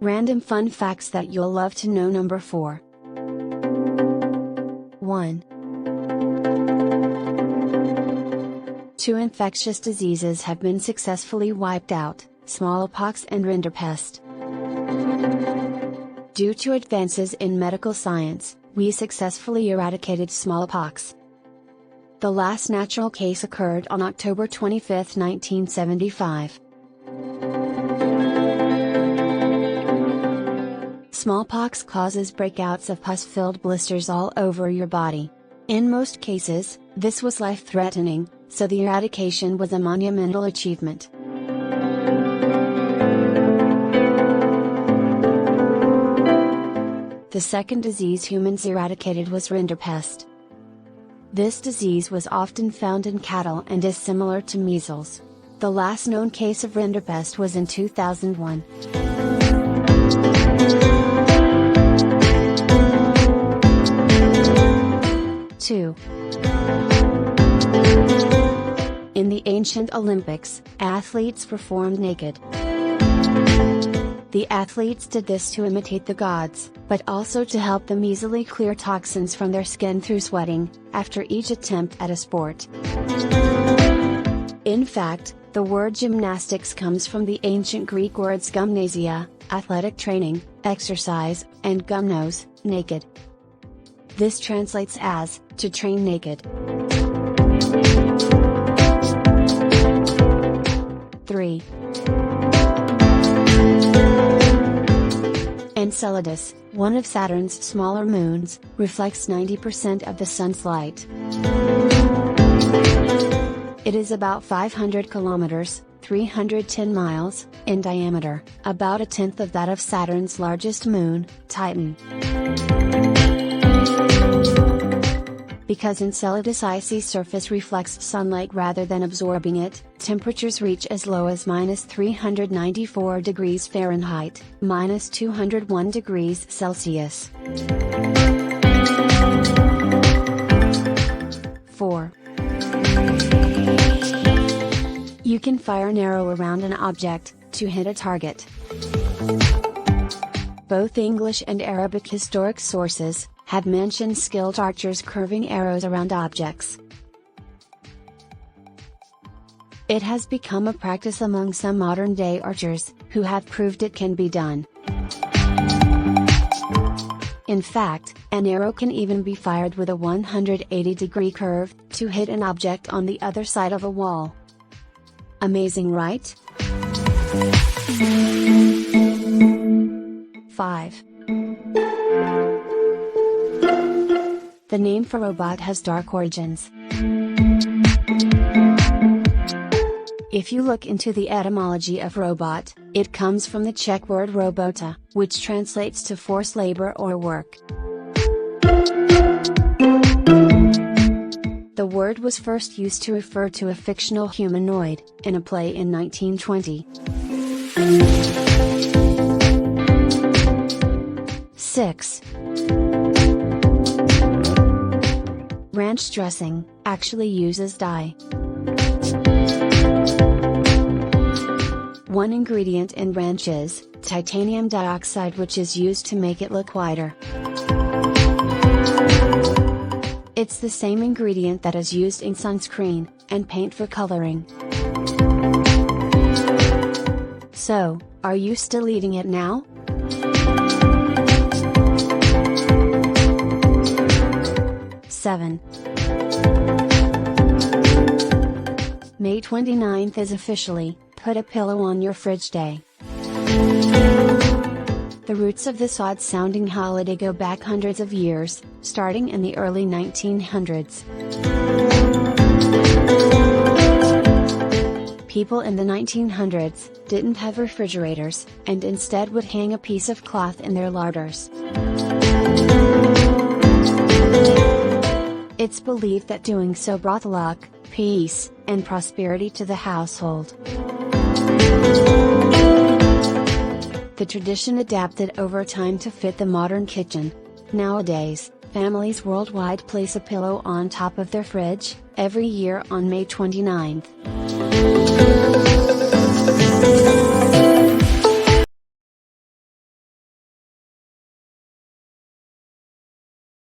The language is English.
Random fun facts that you'll love to know. Number 4. 1. 2 infectious diseases have been successfully wiped out: smallpox and rinderpest. Due to advances in medical science, we successfully eradicated smallpox. The last natural case occurred on October 25, 1975. Smallpox causes breakouts of pus-filled blisters all over your body. In most cases, this was life-threatening, so the eradication was a monumental achievement. The second disease humans eradicated was rinderpest. This disease was often found in cattle and is similar to measles. The last known case of rinderpest was in 2001. 2. In the ancient Olympics, athletes performed naked. The athletes did this to imitate the gods, but also to help them easily clear toxins from their skin through sweating, after each attempt at a sport. In fact, the word gymnastics comes from the ancient Greek words gymnasia, athletic training, exercise, and gymnos, naked. This translates as, to train naked. 3. Enceladus, one of Saturn's smaller moons, reflects 90% of the sun's light. It is about 500 kilometers, 310 miles, in diameter, about a tenth of that of Saturn's largest moon, Titan. Because Enceladus' icy surface reflects sunlight rather than absorbing it, temperatures reach as low as -394 degrees Fahrenheit, -201 degrees Celsius. 4. You can fire an arrow around an object, to hit a target. Both English and Arabic historic sources have mentioned skilled archers curving arrows around objects. It has become a practice among some modern-day archers, who have proved it can be done. In fact, an arrow can even be fired with a 180-degree curve, to hit an object on the other side of a wall. Amazing, right? 5. The name for robot has dark origins. If you look into the etymology of robot, it comes from the Czech word robota, which translates to forced labor or work. The word was first used to refer to a fictional humanoid, in a play in 1920. 6. Ranch dressing actually uses dye. One ingredient in ranch is titanium dioxide, which is used to make it look whiter. It's the same ingredient that is used in sunscreen and paint for coloring. So, are you still eating it now? 7. May 29th is officially Put a Pillow on Your Fridge Day. The roots of this odd-sounding holiday go back hundreds of years, starting in the early 1900s. People in the 1900s didn't have refrigerators, and instead would hang a piece of cloth in their larders. It's believed that doing so brought luck, peace, and prosperity to the household. The tradition adapted over time to fit the modern kitchen. Nowadays, families worldwide place a pillow on top of their fridge, every year on May 29th.